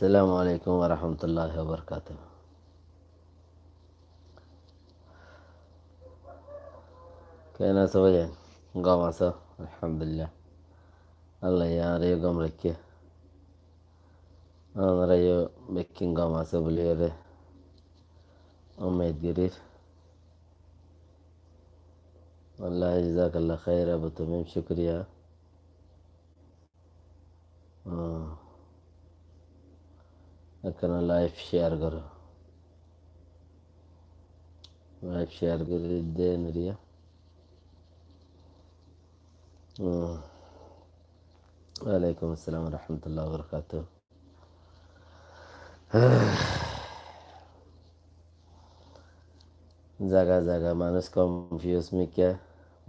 السلام عليكم ورحمة الله وبركاته. كينا سويا قامسة الحمد لله. الله يا ريو قام ركي. أنا ريو بكين قامسة بليرة. أميد قرير. الله جزاك الله خير أبو تميم شكريا. لكن لايف شير قرو. لايف شير قرو الدين ريا. وعليكم السلام ورحمة الله وبركاته. জায়গা জায়গা মানুষ কনফিউজ মিকে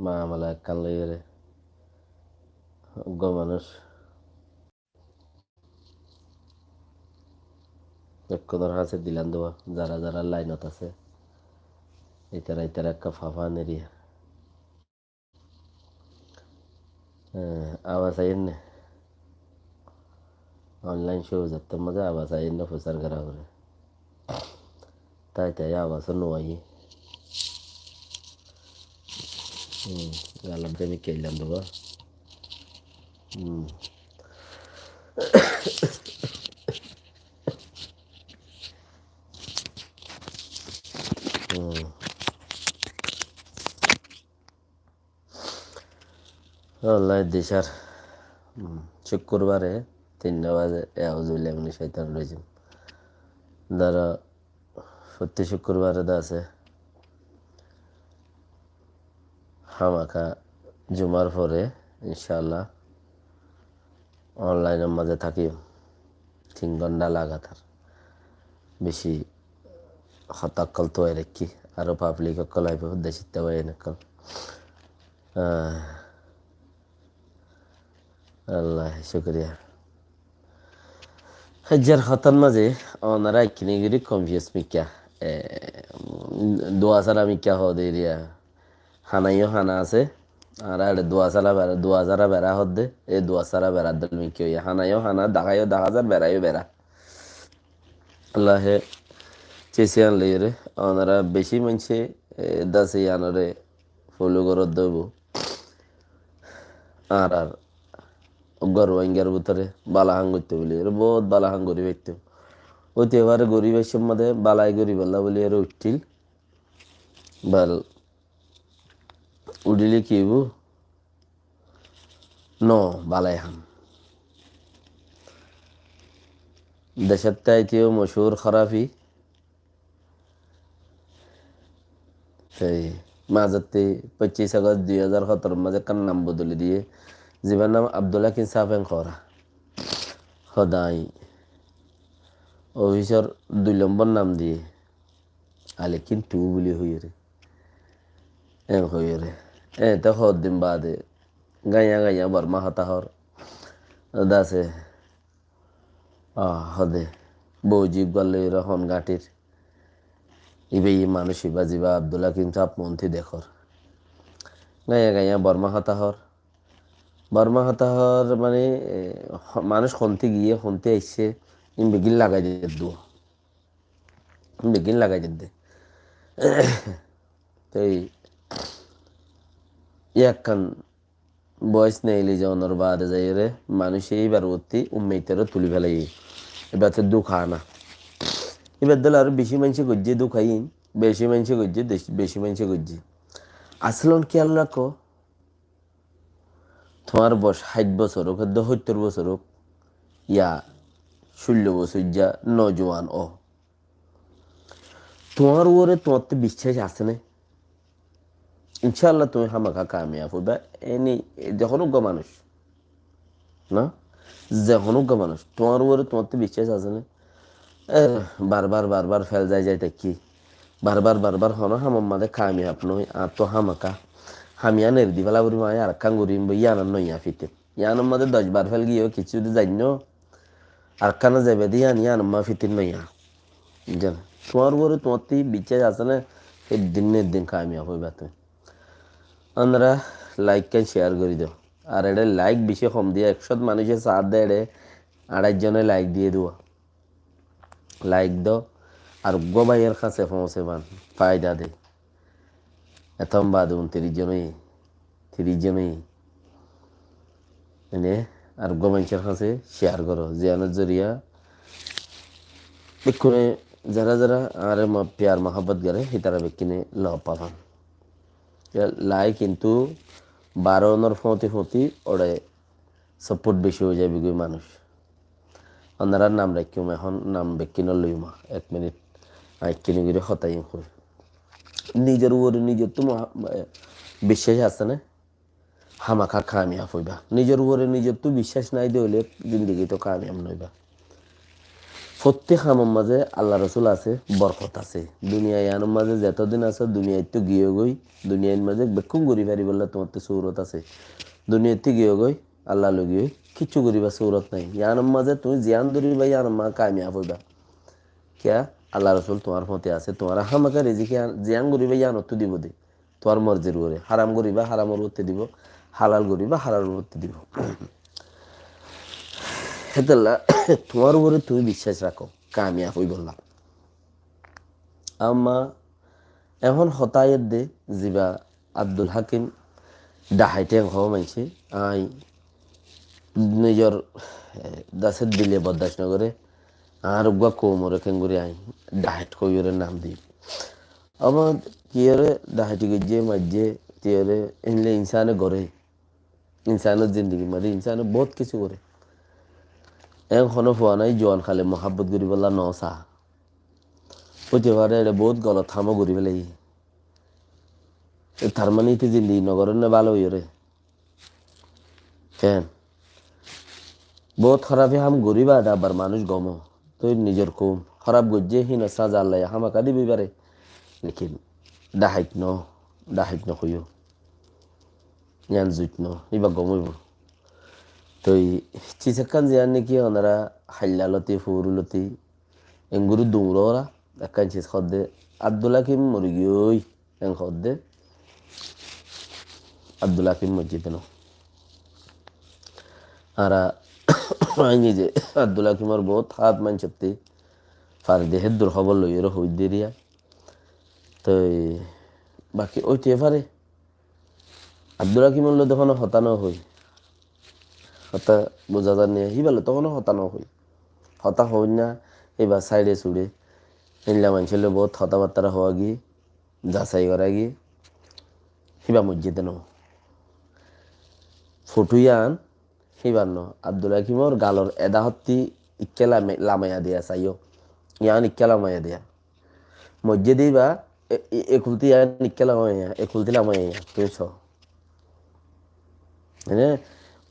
মা আমলা কান লইরে মানুষ একদর হাসে দিলান দেওয়া যারা যারা লাইনত আছে ইতারা ইতারা একটা ফাফা নেরিয়া আওয়াজ আইন অনলাইন শো যাতে মজা আওয়াজ আইন না প্রচার করা করে তাই তাই আওয়াজ নোয়াই গালাম আমি কেলাম দেবো অনলাইন দেশার শুক্রবারে 3টা বাজে আউযুবিল্লাহি মিনাশ শাইতানির রাজিম দ্বারা প্রতি শুক্রবারে আছে হামাকা জুমার পরে ইনশাআল্লাহ অনলাইনের মাঝে থাকি 3 ঘন্টা লাগাতার বেশি হতাকল তো রেখি আরো পাবলিক কলাইব দেশিতে হয় নকল আল্লাহ শুকরিয়া হাজার খতন মাঝে ওনারা কিনেগিরি কনফিউজ মিকা দোয়া সারা মিকা হদে রিয়া হানাইও হানা আছে আর আরে দোয়া সারা বেড়া হদে এই দোয়া সারা বেড়া দল মিকিও হানাইও হানা দাগাইও দাগাজার বেড়াইও বেড়া আল্লাহে চেসিয়ান লইরে ওনারা বেশি মানুষে দাসে আনরে ফলো করত দেব আর আর গরওয়াঙ্গার ভিতরে বালাহাং করতে বলি এর বহুত বালাহাং গরি পাইতো ওইতে এবারে গরিবের সম্বন্ধে বালাই গরিব আল্লাহ বলি এর উঠিল বাল উঠিলে কি হইব ন বালাই হাম দেশের তাইতেও মশহুর খরাফি তাই মাঝতে 25 আগস্ট 2017 মাঝে কার নাম বদলে দিয়ে জীবন নাম আব্দুল্লাহ কিন সাফেন খরা সদাই অফিসর 2 নম্বর নাম দিয়ে আলে কিন্তু বলি হইরে হইরে তো দিন বাদে গাইয়া গাইয়া বর্মা হতাহর দাসে হদে বৌজিব গলে রহন গাটির ইবে মানুষ ইবা জিবা আব্দুল্লাহ কিন সাফ মন্ত্রী দেখর গাইয়া গাইয়া বর্মা হতাহর মানে মানুষ খন্তি গিয়ে খন্তি আইসে বেগিন লাগাই দে বেগিন লাগাই দে তাই একখান বয়স নেইলি যাওয়ানোর বাদে যাই রে মানুষ এইবার অতি উম্মেতেরও তুলি ফেলাই এবার তো দুঃখ আনা এবার দিলে আরো বেশি মানুষ গজ্জে দুঃখ আইন বেশি মানুষ গজ্জে বেশি মানুষ গজ্জে আসলন খেয়াল রাখো তোমার 60 বছর হোক 70 বছর হোক ইয়া 16 বছর যা নজওয়ান তোমার ওরে তোমার তো বিশ্বাস আছে না ইনশাআল্লাহ তুমি হামাকা কামিয়াব হইবা এনি যখন মানুষ না যখন মানুষ তোমার ওরে তোমার তো বিশ্বাস আছে না বারবার ফেল যাইতে কি বারবার হনো হামার মাঝে কামিয়াব নই আর তো হামাকা হামিয়ানের দিবেলা বলি মায় আর কান গরিম ইয়ানার নইয়া ফিতে ইয়ানোর মাঝে 10 বার ফেল গিয়েও কিছু জান্য আর কানা যাবে দিয়ে ইয়ান মা ফিতির নইয়া জান তোমার উপরে তোমার বিশ্বাস আছে না এই দিন কামিয়াব হইবা তুমি আমরা লাইক কান শেয়ার করে দাও আর এটা লাইক বেশি কম দিয়ে 100 মানুষের সাথ দেয় 2.5 জনে লাইক দিয়ে দেওয়া লাইক দাও আর গোবাইয়ের কাছে পৌঁছে বান ফায়দা দে এতম বাদ 30 জনই এনে আর গোমাইছের কাছে শেয়ার করো জিয়ানোর জরিয়া এক্ষণে যারা যারা আর প্যার মহাব্বত করে হিতারা বেকিনে ল পাবান লাই কিন্তু 12 ওরে সাপোর্ট বেশি হয়ে যাবে গই মানুষ ওনারা নাম রাখিম এখন নাম বেকিন লইমা 1 মিনিট আইকিনি করে হতাই কই নিজের উপরে নিজের তো বিশ্বাস আছে না হামাখা কামিয়াব হইবা নিজের উপরে নিজের তো বিশ্বাস নাই দিলে জিন্দগি তো কামিয়াব নইবা প্রত্যেক হামের মাঝে আল্লাহ রসুল আছে বরকত আছে দুনিয়ায় আনার মাঝে যতদিন আছে দুনিয়ায় তো গিয়ে গই দুনিয়ার মাঝে বেকুম গড়ি পারি বললে তোমার তো সৌরত আছে দুনিয়াতে গিয়ে গই আল্লাহ লগিয়ে কিচ্ছু করিবা সৌরত নাই ইয়ানোর মাঝে তুমি জিয়ান ধরিবা ইয়ানোর মা কামিয়াব হইবা কিয়া আল্লাহ রসুল তোমার মতে আছে তোমার হামাকা রেজিকে জিয়ান করিবা ইয়ানত তো দিব দে তোমার মর্জির করে হারাম করিবা হারামর করতে দিব হালাল করিবা হালাল করতে দিব হেতাল্লা তোমার উপরে তুমি বিশ্বাস রাখো কামিয়াব হই বললাম আম্মা এখন হতায়ের দে জিবা আব্দুল হাকিম ডাহাইতে হওয়া মাইছে আই নিজের দাসের দিলে বরদাস্ত নগরে আর উগা কোমরে কেঙ্গুরি আই ডাহাইট কইরে নাম দিই আমার কিয়রে ডাহাইটি গিয়ে মাঝে তিয়রে এনলে ইনসানে গড়ে ইনসানের জিন্দগি মারি ইনসানে বহুত কিছু করে এখনো হওয়া নাই জোয়ান খালে মহাব্বত করি বললা নসা হইতে পারে এটা বহুত গলত থামো করি পেলাই তার মানে ইতি জিন্দগি নগরের না ভালো হইরে কেন বহুত খারাপে হাম গরিবা আবার মানুষ গম তুই নিজের কম খারাপ গজ্জে হিন সাজা আল্লাহ হামাকা দিবি পারে লেকিন ডাহাইত ন কইও জ্ঞান জুইত ন ইবা গমইব তই চিচাকান জিয়ান নাকি ওনারা হাল্লালতি ফুরুলতি এঙ্গুরু দুমরা একান চিজ খদ্দে আব্দুল হাকিম মরিগিওই এং খদ্দে আব্দুল হাকিম মসজিদ ন আরা আইনি যে আব্দুল হাকিমর বহুত হাত মান সত্যি ফার দেহের দূর খবর লইয়ের হই দেরিয়া তো বাকি ওইতে পারে আব্দুল হাকিমর লো তখন হতানো হই হতা বোঝা যান নিয়ে হিবালে তখনও হতানো হই হতা হই না এবার সাইডে সুড়ে এনলা মানুষের বহুত হতাবার্তারা হওয়া গিয়ে যাচাই করা গিয়ে হিবা মসজিদে ন ফুটুইয়ান হিবার ন আব্দুল হাকিমর গালর এদা হত্তি ইকে লামাইয়া দিয়া চাইও ইয়ান ইকে লামাইয়া দিয়া মসজিদেই বা একুলতি ইয়ান ইকে লামাইয়া একুলতি লামাইয়া তুই ছ হ্যাঁ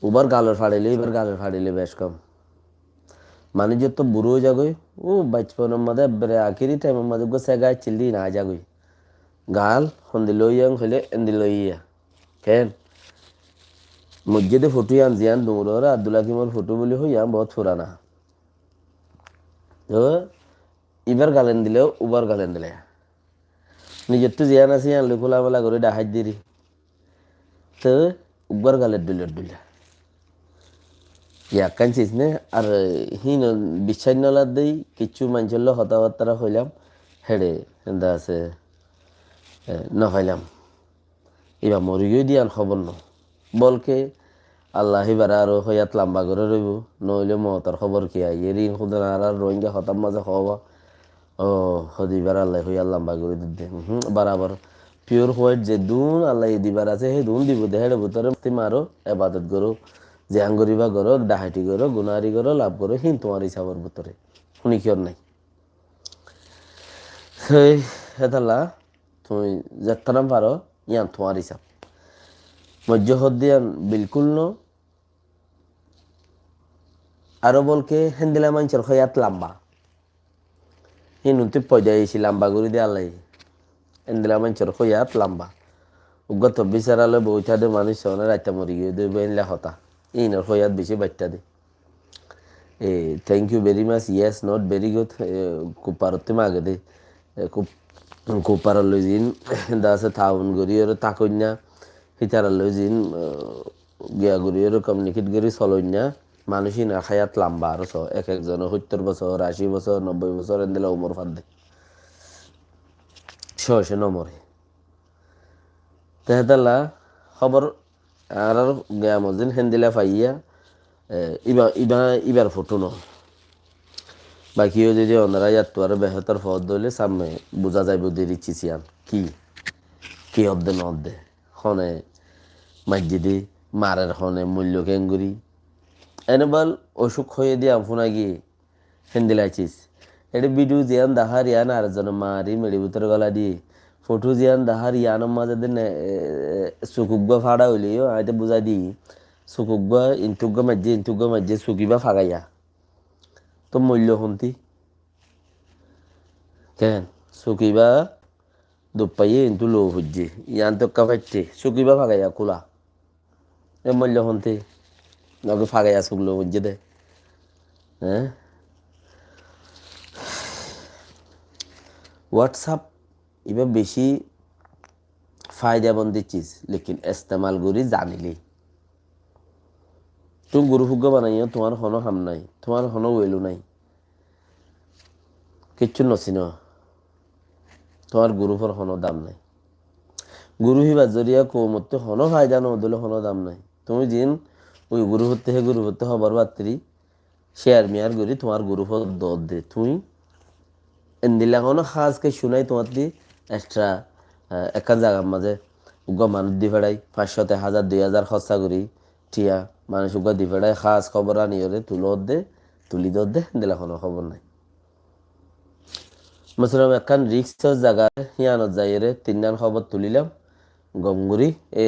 উবার গালর ফাড়িলে বেশ কম মানুষের তো বুড়ো যাগই ও বাচপনের মধ্যে বেড়ে আখিরি টাইমের মধ্যে গো সেগায় চিল্লি না যাগই গাল হন্দি লইয়াং হইলে এন্দি লইয়া কেন মসজিদে ফটো আন জিয়ান ডুমর আব্দুল হাকিমর ফটো বলি হইয়া বহুত পুরানা তো ইবার গালেন দিলেও উবার গালেন দিলে নিজের তো জিয়ান আছে আনলে খোলামেলা করে ডাহাই দিরি তো উবার গালের দুলিয়া ইয়াকান চিজ নে আর হিন বিশ্বাস নলার দেই কিছু মানুষের হতাবার্তারা হইলাম হেড়ে এন্দা আছে নহাইলাম এবার মরি গিয়ে দিয়ান খবর ন বলকে আল্লাহ এবার আরো হইয়াত লাম্বা করে রইব নইলে মহতার খবর কি আই এর খুদন আর রোহিঙ্গা হতাম মাঝে হওয়া ও হদিবার আল্লাহ হইয়া লাম্বা করে দিতে বরাবর পিওর হোয়াইট যে দুন আল্লাহ দিবার আছে সেই দুন দিব দে হেড়ে ভিতরে মারো এবাদত করো জিয়ান গরিবা করো ডাহাইটি করো গুনারি করো লাভ করো হিন তোমার হিসাবের ভিতরে শুনি কিয়র নাই সেই হেতাল্লা তুমি যেতারাম পারো ইয়ান তোমার হিসাব মজ্জহদ দিয়ান বিলকুল ন আরো বলকে হেন্দিলা মানুষের হইয়াত লাম্বা হিনুতে পয়দা এসি লাম্বা করে দিয়ে আল্লাহ হেন্দিলা মানুষের হইয়াত লাম্বা উগত বিচারালে বইটা দে মানুষ সনে রাইতা মরি গিয়ে দেবে এনলা হতা ইনর হইয়াত বেশি বাচ্চা দে thank you very much yes not very good খুব পারতে মাগে দে খুব পারলৈ জিন দাসে থাউন গরিয়র তাকন্যা হিতারালৈ জিন গিয়া গরিয়র কমিউনিকেট করি চলন্যা মানুষই না খায়াত লম্বা আরো এক একজনের 70 বছর 80 বছর 90 বছর দিলে উমর ফাঁদে সে নমরে তেহেতাল্লা খবর আর গেয়া মজিন হেন্দিলা পাইয়া ইবার ফটো ন বাকিও যদি ওনারা ইয়াত আর বেহতর ফদ দইলে সামনে বোঝা যাইব দেরি চিচিয়ান কি কি অর্ধে ন অর্ধে হনে মসজিদে মারের হনে মূল্য কেঙ্গুরি এনে বল অসুখ হয়ে দিয়ে আমফোনা গিয়ে হেন্দিলাইছিস এটা ভিডিও জিয়ান দাহার ইয়ান আর জন মারি মেড়ি ভিতরে গলা দিয়ে ফটো জিয়ান দাহার ইয়ানোর মাঝে দিন সুকুগ্গ ফাড়া হইলেও আইতে বুঝাই দিই সুকুগ্গ ইন্তুগ্গ মাঝে সুকিবা ফাগাইয়া তো মূল্য শুনতি কেন সুকিবা দুপাইয়ে ইন্তু লো হুজ্জি ইয়ান তো কাফাইতে সুকিবা ফাগাইয়া কুলা এ মূল্য শুনতি নগে ফাগাইয়া সুকলো হুজ্জি দে হ্যাঁ হোয়াটসঅ্যাপ এবার বেশি ফায়দাবন্দ দিচ্ছিস লেকিন ইস্তেমাল করি জানিলি তুমি গুরুভোগ্য বানাইও তোমার হনো হাম নাই তোমার হনো ওয়েলু নাই কিচ্ছু নচিন তোমার গুরুফর হনো দাম নাই গুরু হিবা জরিয়া কৌমতে হনো ফায়দা নদলে হনো দাম নাই তুমি যিন ওই গুরু হতে হবার বাত্রি শেয়ার মিয়ার করি তোমার গুরুফর দর দে তুমি এন্দিলা কোনো খাসকে শুনাই তোমার দি এক্সট্রা একখান জায়গার মাঝে উগ্র মানুষ দি ফেড়াই 500 1000 2000 খরচা করি টিয়া মানুষ উগ্র দি ফেড়াই খাস খবর আনিয়রে তুলি দে এন্দিলা কোনো খবর নাই মসলাম একখান রিক্সর জায়গায় হিয়ানত যাইরে 3 খবর তুলিলাম গমগুড়ি এ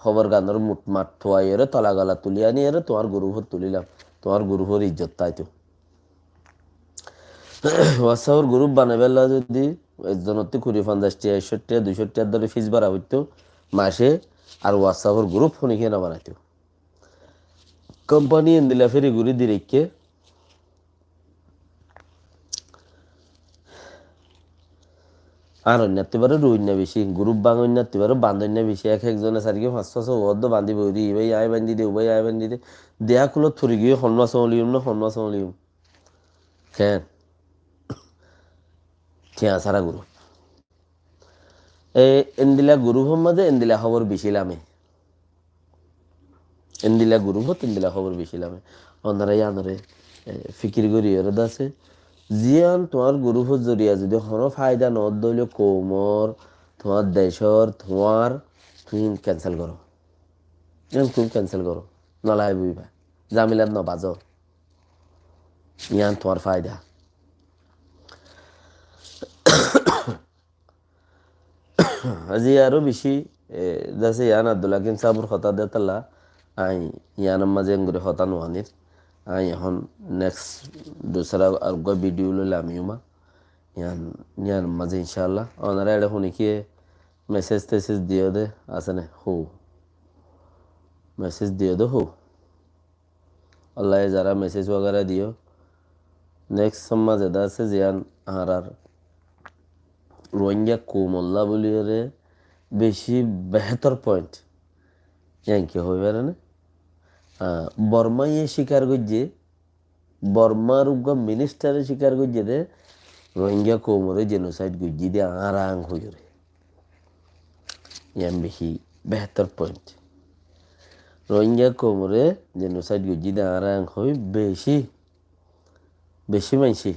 খবর গানোর মাঠ থোয়াইরে তলা গলা তুলি আনিয়রে তোমার গুরুভর তুলিলাম তোমার গুরুভর ইজ্জত তাইতো হোয়াটসঅ্যাপের গ্রুপ বানাইবেলা যদি একজনতে 50 60 200 ধরে ফিস বাড়া হইতো মাসে আর হোয়াটসঅ্যাপের গ্রুপ ফোনে খেয়ে না বানাইতো কোম্পানি এন্দিলা ফেরি ঘুরি দিরেকে আর অন্যাতে পারে রুইনা বেশি গ্রুপ বাং অন্যাতে পারে বান্ধন্য বেশি এক একজনে সারিকে 500 ওয়াদ বান্ধি বইরি ভাই আয় বান্ধি দে ভাই আয় বান্ধি দে দেয়া কুলো থরি গিয়ে হন্না সলিউম কেন ঠিয়া সারা গ্রুপ এন্দিলা গুরু মাঝে এন্দিলা খবর বেশিলামে এন্দিলা গুরু হত এন্দিলা খবর বেশিলামে অনারাই আনরে ফিকির করি ওর দাসে জিয়ান তোমার গুরু হত জরিয়া যদি হনো ফায়দা নদ দইলে কোমর তোমার দেশর তোমার তুমি ক্যান্সেল করো তুমি ক্যান্সেল করো নলাই বুঝবা জামিলাত নবাজ ইয়ান তোমার ফায়দা আজি আরো বেশি যাচ্ছে ইয়ান Abdullah Kim Sabur Hota দেতাল্লা I ইয়ানার মাঝে করে হতা নোয়ানির আই এখন নেক্সট দোসরা আর ভিডিও লইলে আমিও মা ইয়ান মাঝে ইনশাল্লাহ ওনারা এটা শুনি কি মেসেজ টেসেজ দিও দে আছে না মেসেজ দিও দে আল্লাহ যারা মেসেজ वगैरह দিও নেক্সট সমাজ এটা আছে জিয়ান আর রোহিঙ্গা কোমল্লা বলিয়ে বেশি বেহতর পয়েন্ট কি হয়ে পারে না বর্মা ইয়ে স্বীকার করছে বর্মার মিনিস্টারে স্বীকার করছে রে রোহিঙ্গা কোমরে জেনোসাইড করছি দিয়ে আং হয়ে রে ইয়ান বেশি বেহতর পয়েন্ট রোহিঙ্গা কোমরে জেনোসাইড করছি দিয়ে আং হয়ে বেশি মাইসি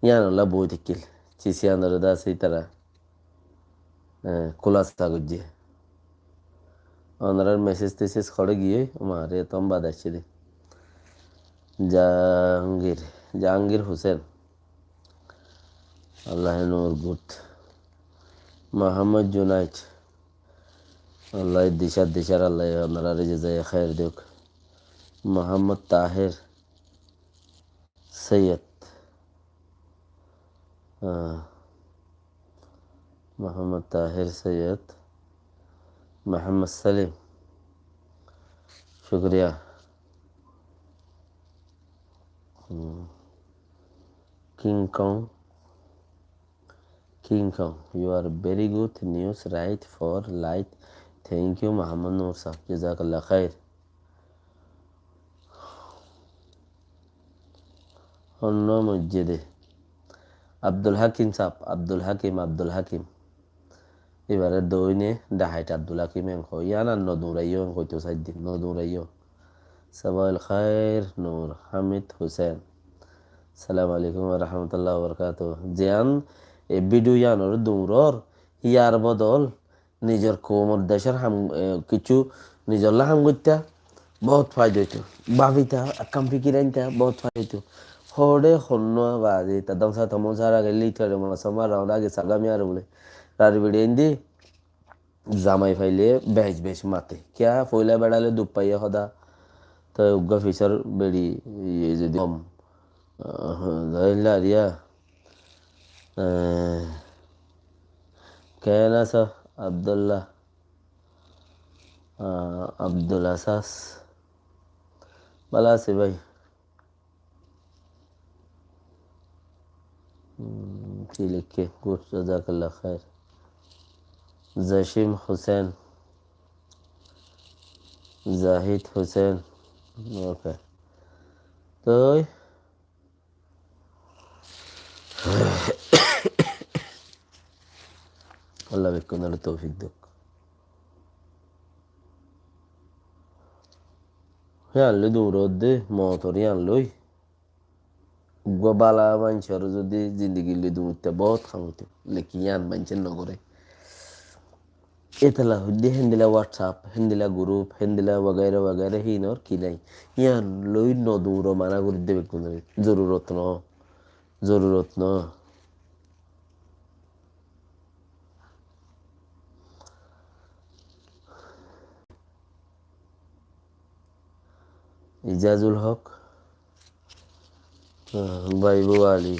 ইয়ানলা বই দেখিল চিসিয়ানরে দাসই তারা খোলাসা করছে ওনার মেসেজ টেসেজ করে গিয়ে মারে তম বাদ আসছে রে জাহাঙ্গীর হোসেন আল্লাহ নূর গুড মোহাম্মদ জুনাইদ আল্লাহ দিশার আল্লাহ ওনারা রেজে যায় খায়ের দেখ মোহাম্মদ তাহের সৈয়দ মোহাম্মদ তাহের সৈয়দ মোহাম্মদ সালিম শুক্রিয়া King Kong, you are very good news right for light. Thank you, Muhammad Noor Sahab. Jazakallah khair. অন্য মসজিদে আব্দুল হাকিম সাপ আব্দুল হাকিম এবারে দইনে ডাহাইট আব্দুল হাকিম ইয়ান আর নদুরাইও হইতো সাইদিন নদুরাইও সাবাইল খায়ের নূর হামিদ হুসেন সালাম আলাইকুম রহমতুল্লাহ বরকাত জিয়ান এ ভিডিও ইয়ানোর দৌড়র ইয়ার বদল নিজের কোমর দেশের কিছু নিজের হাম করতে বহুত ফায়দা হইতো ভাবিতা কাম ফিকির আনতা বহুত ফায়দা হইতো হরে হন্য বাজে তা দমসা তমসার আগে লিটারে মনে সমার রাউন্ড আগে সাগামি আর বলে তার ভিডিও ইন্দি জামাই ফাইলে বেশ বেশ মাতে কিয়া ফইলা বেড়ালে দুপ পাইয়া সদা তো উগ্গা ফিসার বেড়ি যদি কম ধরিলা কেন আছো আবদুল্লাহ আব্দুল আসাস ভালো আছি ভাই কি লিখে গুড জাজাকাল্লাহ খায়ের জসিম হোসেন জাহিদ হোসেন ওকে তো আল্লাহ বিকুনের তৌফিক দুক হ্যাঁ আনলে দৌড় দে মতরি আনলই বালা মানুষের যদি জিন্দগি দৌড়তে বহুত খামতে লেখি আন মানুষের নগরে এতলা হইলে হেন্দিলা হোয়াটসঅ্যাপ হেন্দিলা গ্রুপ হেন্দিলা वगैरह वगैरह হিনর কি নাই ইয়ান লই নদৌড় মানা করে দেবে কোন জরুরত ন ইজাজুল হক বাইবু Ali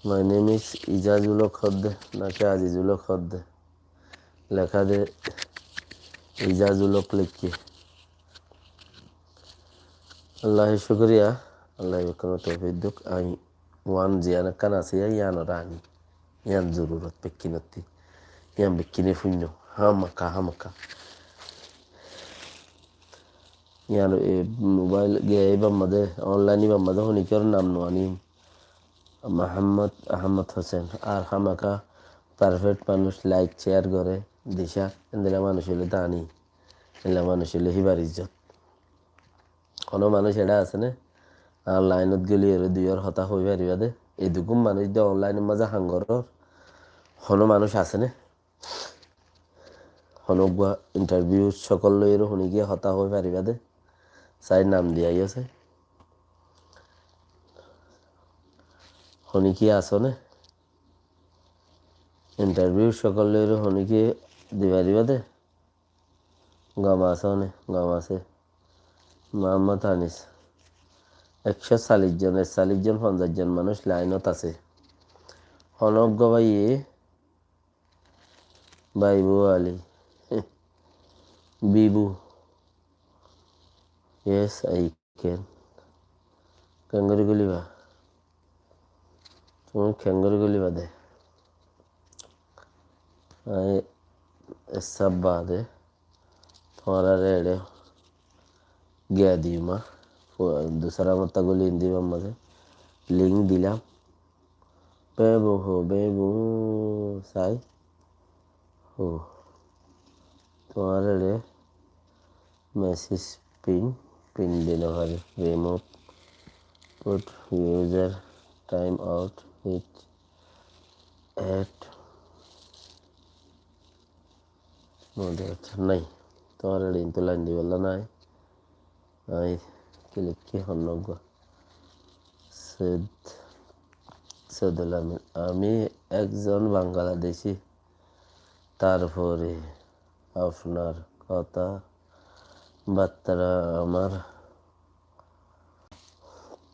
my name is Ijazul Haque খদ্দে নাকি আজিজুল হক খদ্দে লেখা দে ইজাজুল হক লিখকে আল্লাহ শুক্রিয়া আল্লাহ কোনো তৌফিক দুক আই ওয়ান জিয়ান কান আছে ইয়ান রানি ইয়ান জরুরত পেকিনতি ইয়ান বেকিনে শূন্য হামাকা ইয়ার মোবাইল এবার মধ্যে অনলাইন এবার মধ্যে হনিকর নাম নোয়ানি মোহাম্মদ আহমদ হোসেন আর হামাকা পারফেক্ট মানুষ লাইক শেয়ার করে দিশা এদিলা মানুষ হইলে দানি এলা মানুষ হইলে হিবার ইজ্জত কোনো মানুষ এটা আছে না আর লাইনত গেলি এর দুইয়ের হতা হই পারিবা দে এদুকুম মানুষ দিয়ে অনলাইনের মাঝে হাঙ্গর কোনো মানুষ আছে না হনুকা ইন্টারভিউ সকল লইয়ের শুনি গিয়ে হতা হই পারিবা দে চাই নাম দিয়াই আছে শুনি কি আসনে ইন্টারভিউ সকল লইয়ের শুনি কি দিবা দে গম আসনে গম আছে মোহাম্মদ আনিস 140 জন 40 জন 50 জন মানুষ লাইনত আছে অনজ্ঞ বাইবু Ali বিবু yes I can kangaroo গলিবা তুমি ক্যাঙ্গারু গলিবা দে सब बात है तुम्हारा रेड गया दीमा दूसरा मत गुली हिंदी में मजे लिंक दिला बेबू साई हो तुम्हारे रे मैसेज पिन देना है remove put user time out which at नहीं তোমার কিন্তু লাইন দিবেলা নাই আই ক্লিক কি হনগো আমি একজন বাংলাদেশি তারপরে আপনার কথা বার্তা আমার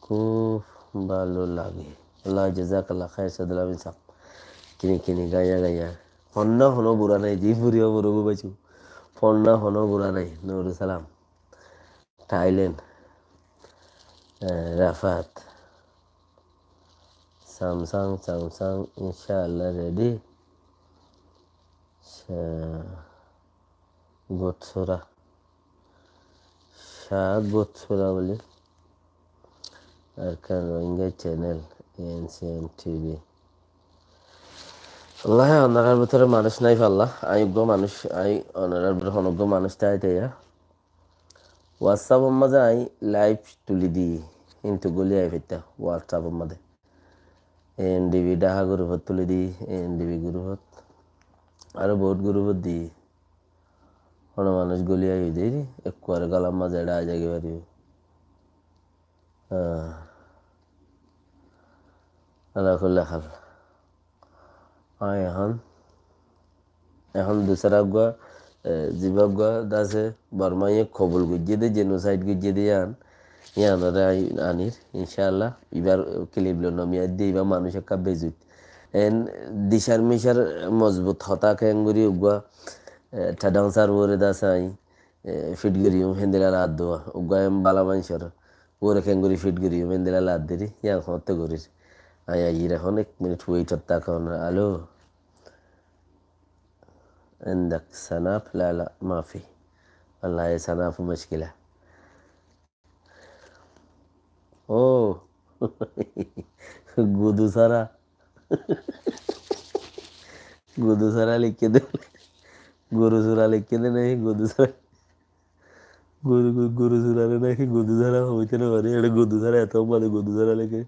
খুব ভালো লাগে আল্লাহ জাযাকাল্লাহ খায়ের সাদুল্লাহ সাহেব কিনি গায়া ফন্না হনো বুড়া নাই জি ফুরিও বড়বু বাইছু ফন্না হনো বুড়া নাই নুরু সালাম থাইল্যান্ড রাফাত সামসাং ইনশাআল্লাহ রেডি গোটসোরা বলে Arkan Rohingya channel NCN TV আল্লাহ অনারার ভিতরে মানুষ নাই পাল্লা আয়োগ্য মানুষ আই অনারার ভিতরে অনগ্য মানুষ তাই তাইয়া হোয়াটসঅ্যাপ মাঝে আই লাইভ তুলি দিই কিন্তু গলি আই ফেরতা হোয়াটসঅ্যাপ মাঝে এনডিবি ডাহা গ্রুপত তুলি দিই এনডিবি গ্রুপত আরো বহুত গ্রুপত দিই কোনো মানুষ গলি আই দিই একটু আর গলার মাঝে এটা আই জায়গা পারি আল্লাহ করলে খাল এখন এখন দুসরা গুয়া জিবাব গুয়া দাসে বর্মাইয়ে খবল গুজিয়ে দে জেনোসাইড গুজিয়ে দিয়ে ইয়ানরে আনির ইনশাআল্লাহ এবার ক্লিবলো নমিয়া দিয়ে এবার মানুষ একটা বেজুত এন দিশার মিশার মজবুত হতা খেঙ্গুরি উগুয়া ঠাডাং সার ওরে দাসাই ফিটগিরিও হেন্দিলা লাদ দোয়া উগুয়া এম বালা মানুষের ওরে খেঙ্গুরি ফিটগিরিও হেন্দিলা লাদ দিরি ইয়া হতে করিস আই আই এখন 1 মিনিট ওয়েট হত্তা কারণ আলো عندك سناب لا لا ما في والله يا سناب مشكلة اوه गुदू सारा गुदू सारा लिख के दे गुरु सुरा लिख के दे नहीं गुदू सारा गुरु सुरा ने नहीं गुदू सारा होते ना अरे एड़े गुदू सारा है तो माले गुदू सारा लेके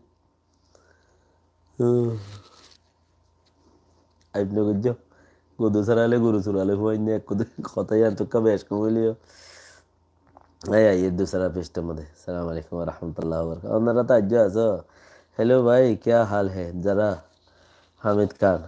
आपने कुछ जो गुदू सारा ले गुरु सुरा ले हुआ इन्हें खुद खाता यार तो कब ऐश को लियो ये दूसरा पेस्ट मधे सलाम अलैकुम वरहमतुल्लाहि वबरकातुहू और नरा ताज्जा हेलो भाई क्या हाल है जरा हामिद खान